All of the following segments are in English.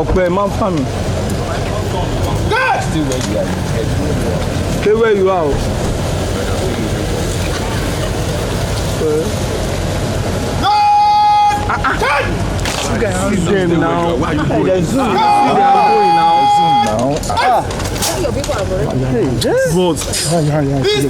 now, play my family. Stay where you are. Stay where you are. Zoom now. Why are you going? Zoom now. Vote. Please, please,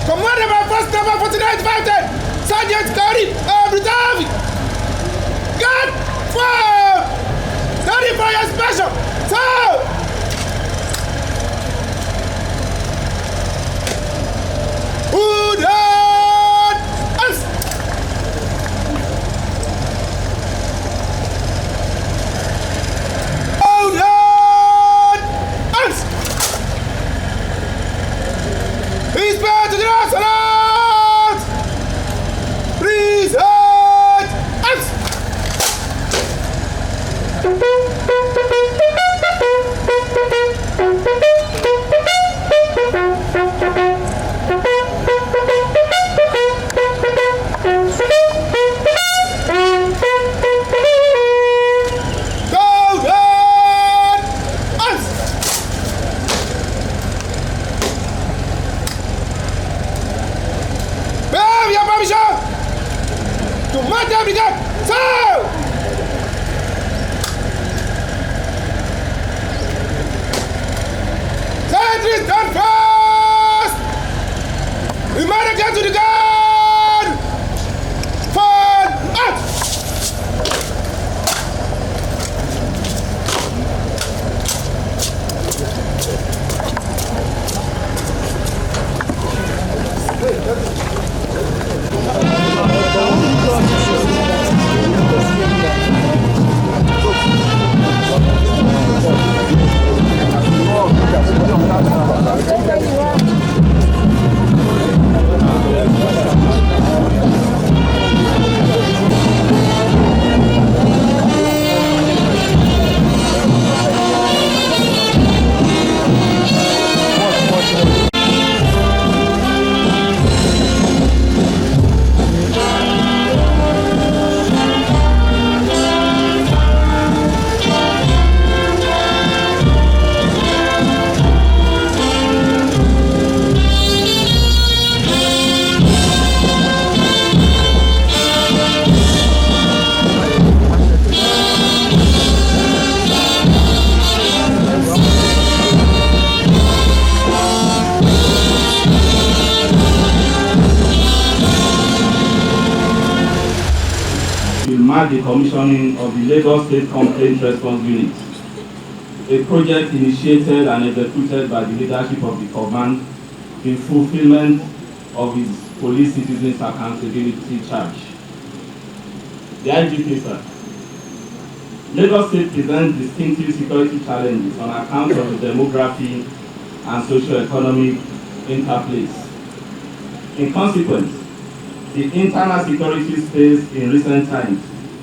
Commanded by First Number 49-510, Sergeant Kayode, Egbetokun. God, fire! Study for your special. So, The commissioning of the Lagos State Complaint Response Unit, a project initiated and executed by the leadership of the command in fulfillment of its police citizens accountability charge. The IGP, sir. Lagos State presents distinctive security challenges on account of the demography and socio-economic interplays. In consequence, the internal security space in recent times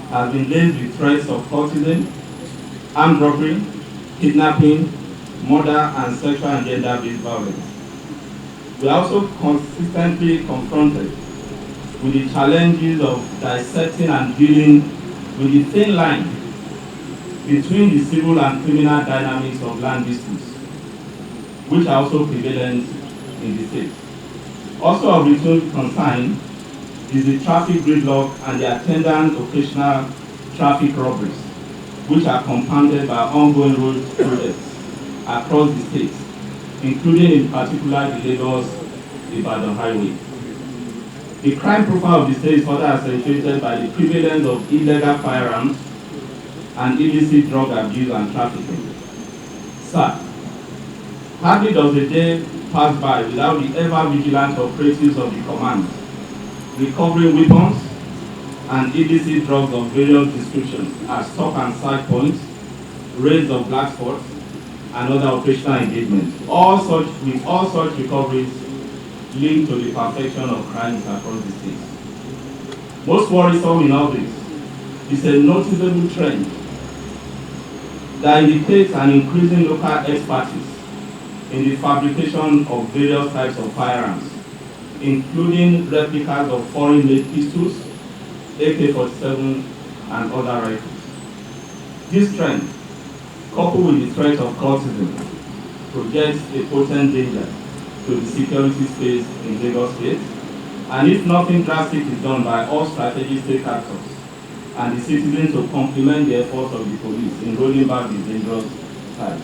has been laced with threats of cultism, armed robbery, kidnapping, murder, and sexual and gender-based violence. We are also consistently confronted with the challenges of dissecting and dealing with the thin line between the civil and criminal dynamics of land disputes, which are also prevalent in the state. Also of little concern is the traffic gridlock and the attendant occasional traffic robberies, which are compounded by ongoing road projects across the state, including in particular the Lagos-Ibadan highway. The crime profile of the state is further accentuated by the prevalence of illegal firearms, and illicit drug abuse and trafficking. Sir, hardly does a day pass by without the ever-vigilant operatives of the command recovering weapons and illicit drugs of various descriptions at stop and sight points, raids of black spots, and other operational engagements. With all such recoveries linked to the perfection of crimes across the state. Most worrisome in all this is a noticeable trend that indicates an increasing local expertise in the fabrication of various types of firearms, including replicas of foreign-made pistols, AK-47, and other rifles. This trend, coupled with the threat of cultism, projects a potent danger to the security space in Lagos State, and if nothing drastic is done by all strategic state actors and the citizens to complement the efforts of the police in rolling back the dangerous tide.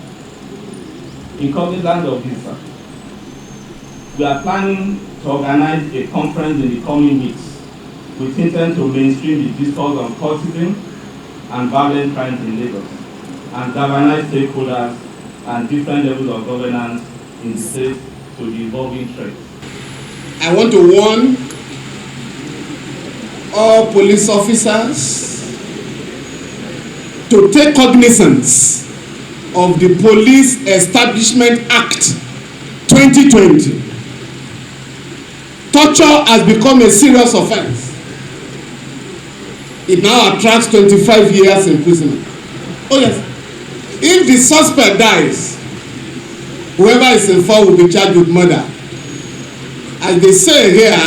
In cognizance of this, sir, we are planning to organize a conference in the coming weeks with intent to mainstream the discourse on cultism and violent crimes in Lagos and galvanize stakeholders and different levels of governance in the state to the evolving threats. I want to warn all police officers to take cognizance of the Police Establishment Act 2020. Torture has become a serious offense. It now attracts 25 years imprisonment. Oh yes. If the suspect dies, whoever is involved will be charged with murder. As they say here,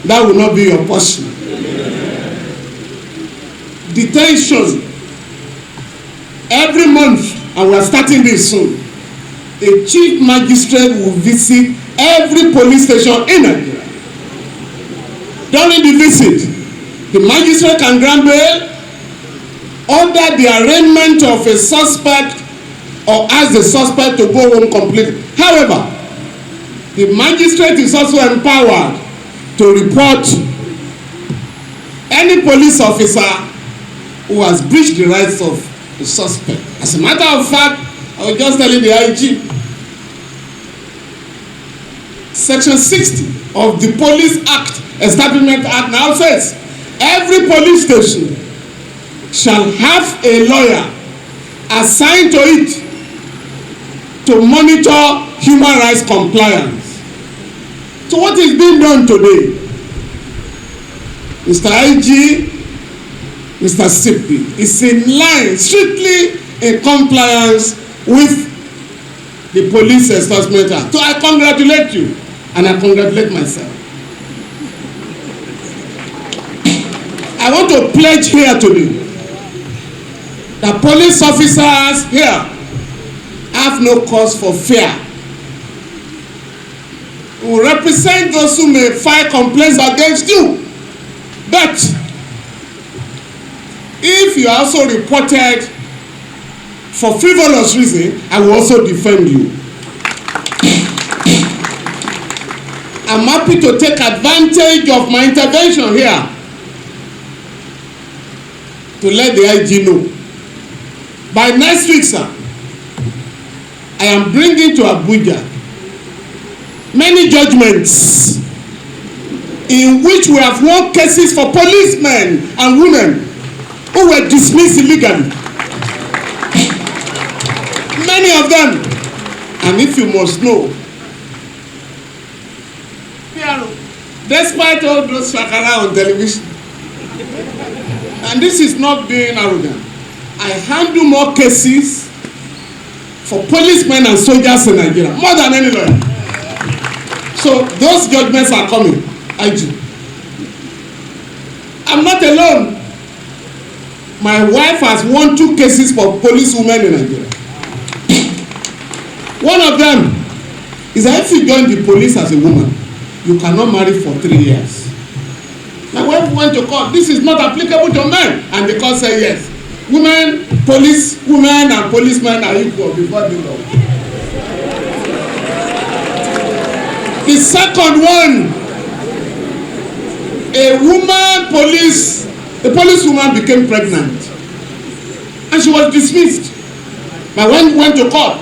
that will not be your portion. Detention. Every month, and we are starting this soon, a chief magistrate will visit every police station in Nigeria. During the visit, the magistrate can grant bail, order the arraignment of a suspect, or ask the suspect to go home completely. However, the magistrate is also empowered to report any police officer who has breached the rights of the suspect. As a matter of fact, I was just telling the IG, Section 60 of the Police Act, Establishment Act now says, every police station shall have a lawyer assigned to it to monitor human rights compliance. So what is being done today? Mr. IG, Mr. CP, is in line, strictly in compliance with the Police Establishment Act. So I congratulate you, and I congratulate myself. I want to pledge here today that police officers here have no cause for fear. We will represent those who may file complaints against you. But if you are also reported for frivolous reason, I will also defend you. I'm happy to take advantage of my intervention here to let the IG know. By next week, sir, I am bringing to Abuja many judgments in which we have won cases for policemen and women who were dismissed illegally. Many of them. And if you must know, despite all those shakara on television, and this is not being arrogant, I handle more cases for policemen and soldiers in Nigeria, more than any lawyer. So those judgments are coming. IG. I'm not alone. My wife has won 2 cases for police women in Nigeria. One of them is that if you join the police as a woman, you cannot marry for 3 years. My wife went to court. This is not applicable to men, and the court said yes. Women, police women, and policemen are equal before the law. The second one, a police woman became pregnant. and she was dismissed. But when we went to court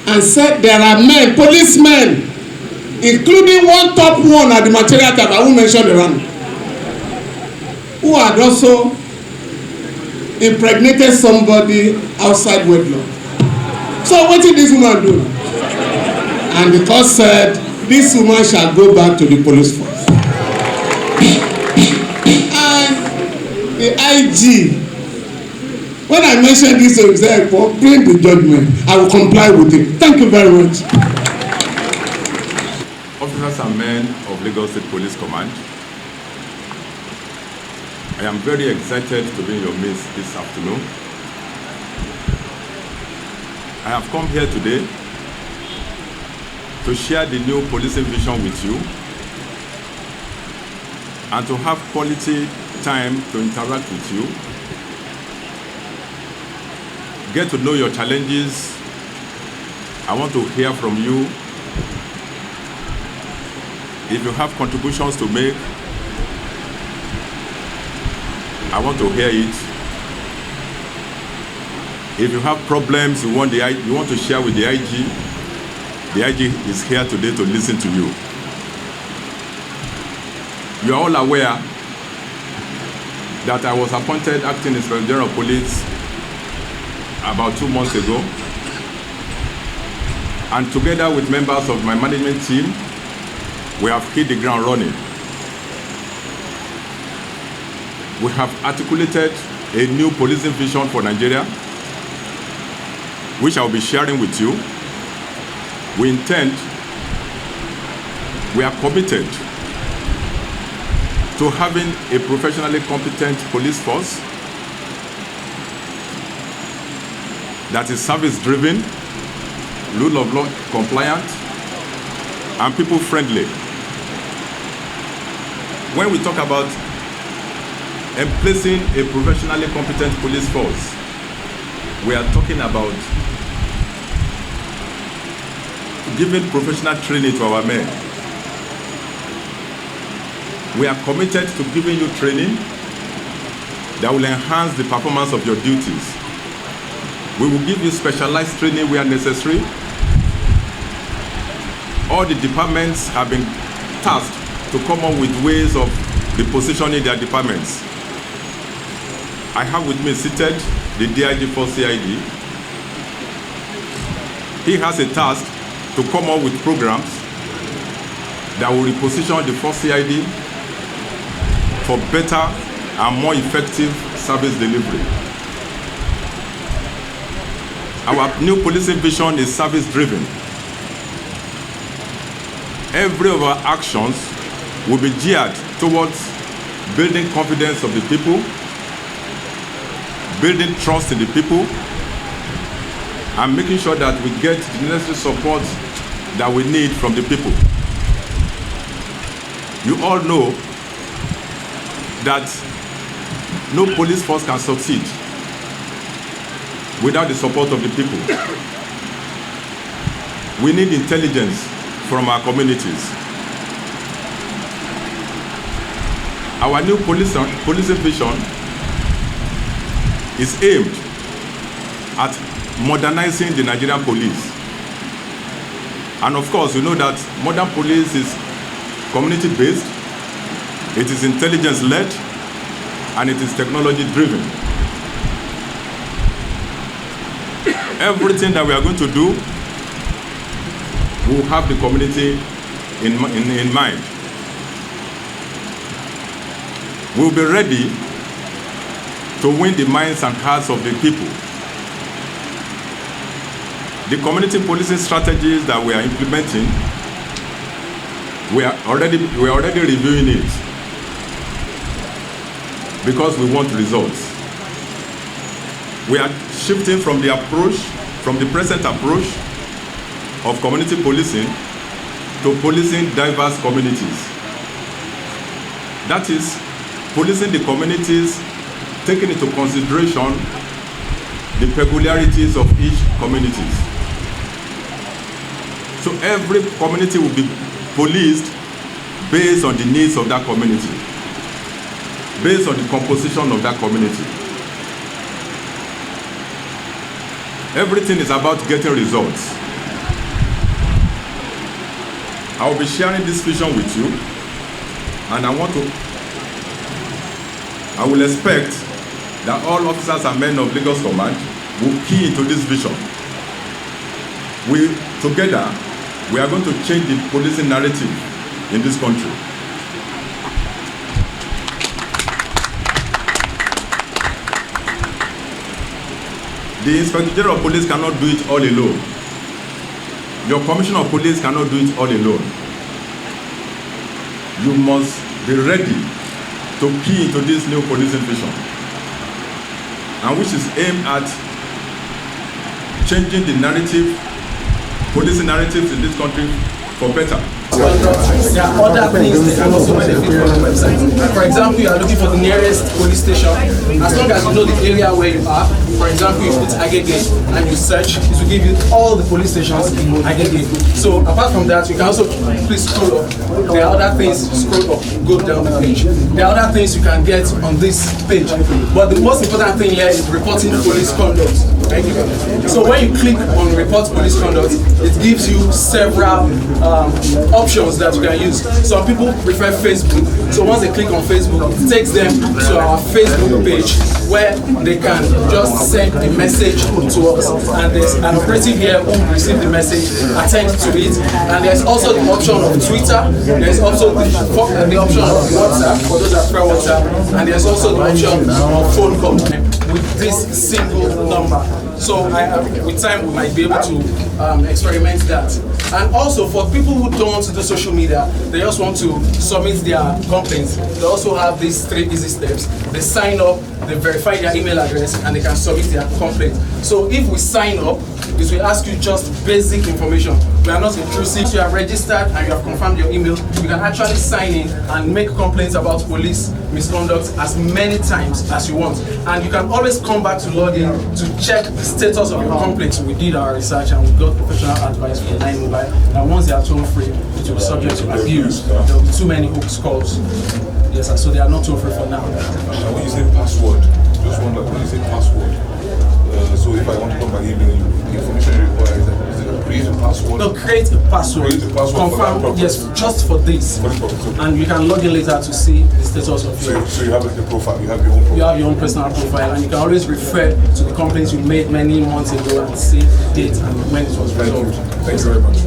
and said there are men, policemen, including one top one at the material type, I won't mention the rank, who had also impregnated somebody outside wedlock. So what did this woman do? And the court said this woman shall go back to the police force. And the IG, when I mentioned this to him, bring the judgment, I will comply with it. Thank you very much. Officers and men of Lagos State Police Command, I am very excited to be in your midst this afternoon. I have come here today to share the new policing vision with you and to have quality time to interact with you, get to know your challenges. I want to hear from you. If you have contributions to make, I want to hear it. If you have problems you want to share with the IG is here today to listen to you. You are all aware that I was appointed acting Inspector General of Police about 2 months ago, and together with members of my management team, we have hit the ground running. We have articulated a new policing vision for Nigeria, which I will be sharing with you. We are committed to having a professionally competent police force that is service-driven, rule of law compliant, and people-friendly. When we talk about emplacing a professionally competent police force, we are talking about giving professional training to our men. We are committed to giving you training that will enhance the performance of your duties. We will give you specialized training where necessary. All the departments have been tasked to come up with ways of repositioning their departments. I have with me seated the DIG for CID. He has a task to come up with programs that will reposition the force CID for better and more effective service delivery. Our new policing vision is service-driven. Every of our actions will be geared towards building confidence of the people, building trust in the people, and making sure that we get the necessary support that we need from the people. You all know that no police force can succeed without the support of the people. We need intelligence from our communities. Our new policing vision is aimed at modernizing the Nigerian police. And of course, you know that modern police is community-based, it is intelligence-led, and it is technology-driven. Everything that we are going to do will have the community in mind. We will be ready to win the minds and hearts of the people. The community policing strategies that we are implementing, we are already reviewing it because we want results. We are shifting from the present approach of community policing to policing diverse communities. That is, policing the communities, taking into consideration the peculiarities of each community. So every community will be policed based on the needs of that community, based on the composition of that community. Everything is about getting results. I will be sharing this vision with you, and I will expect that all officers and men of Lagos Command will key into this vision. Together, we are going to change the policing narrative in this country. The Inspector General of Police cannot do it all alone. Your Commissioner of Police cannot do it all alone. You must be ready to key into this new policing vision, and which is aimed at changing the narrative, policing narratives in this country for better. There are other things that can also benefit from the website. For example, you are looking for the nearest police station. As long as you know the area where you are, for example, you put Agege and you search, it will give you all the police stations in Agege. So apart from that, you can also please scroll up. There are other things, scroll up, go down the page. There are other things you can get on this page. But the most important thing here is reporting police conduct. Thank you. So when you click on report police conduct, it gives you several options that you can use. Some people prefer Facebook, so once they click on Facebook, it takes them to our Facebook page where they can just send a message to us, and there's an operative here who will receive the message, attend to it, and there's also the option of Twitter, there's also the option of WhatsApp for those that prefer WhatsApp, and there's also the option of phone call with this single number. So with time we might be able to experiment that. And also for people who don't want to do social media, they just want to submit their complaints. They also have these 3 easy steps. They sign up, they verify their email address, and they can submit their complaint. So if we sign up, it will ask you just basic information. We are not intrusive. You are registered and you have confirmed your email. You can actually sign in and make complaints about police misconduct as many times as you want. And you can always come back to log in to check the status of your complaints. We did our research and we got professional advice from 9 Mobile. And once they are toll free, it will be subject to abuse. There will be too many hooks calls. Yes, sir. So they are not toll free for now. When you say password, just wonder when you say password. So if I want to come by email you, the information you require is that create a password. No, create a password. Create a password. Confirm, yes, just for this. And you can log in later to see the status of your. So you have like a profile, you have your own profile. You have your own personal profile, and you can always refer to the complaints you made many months ago and see the date and when it was resolved. Thanks very much.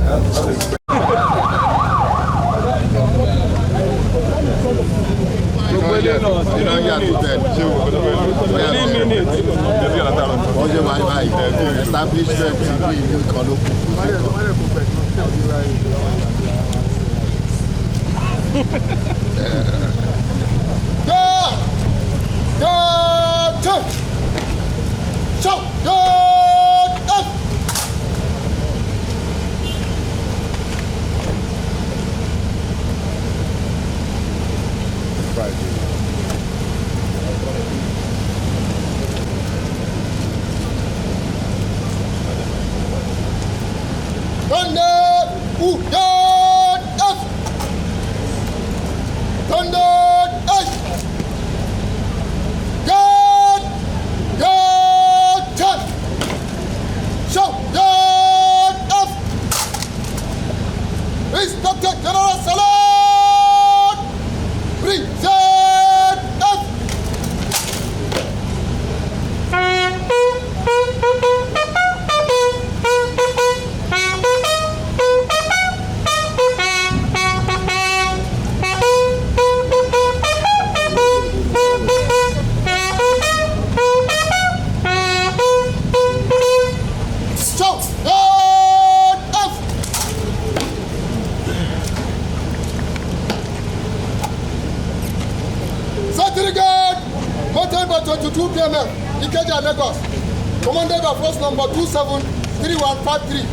Commanded by Force Number 273153,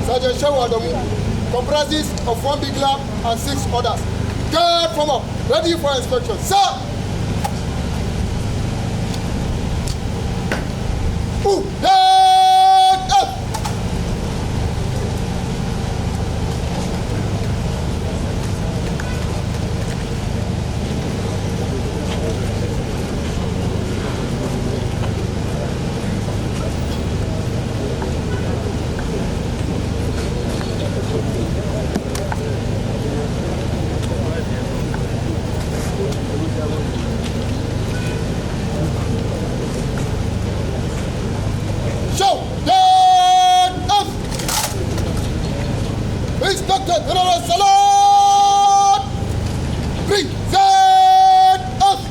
Sergeant Shewadamu, comprises of 1 big lab and 6 others. Guard form up, ready for inspection. Sir! Guard up! General Salad! Present us!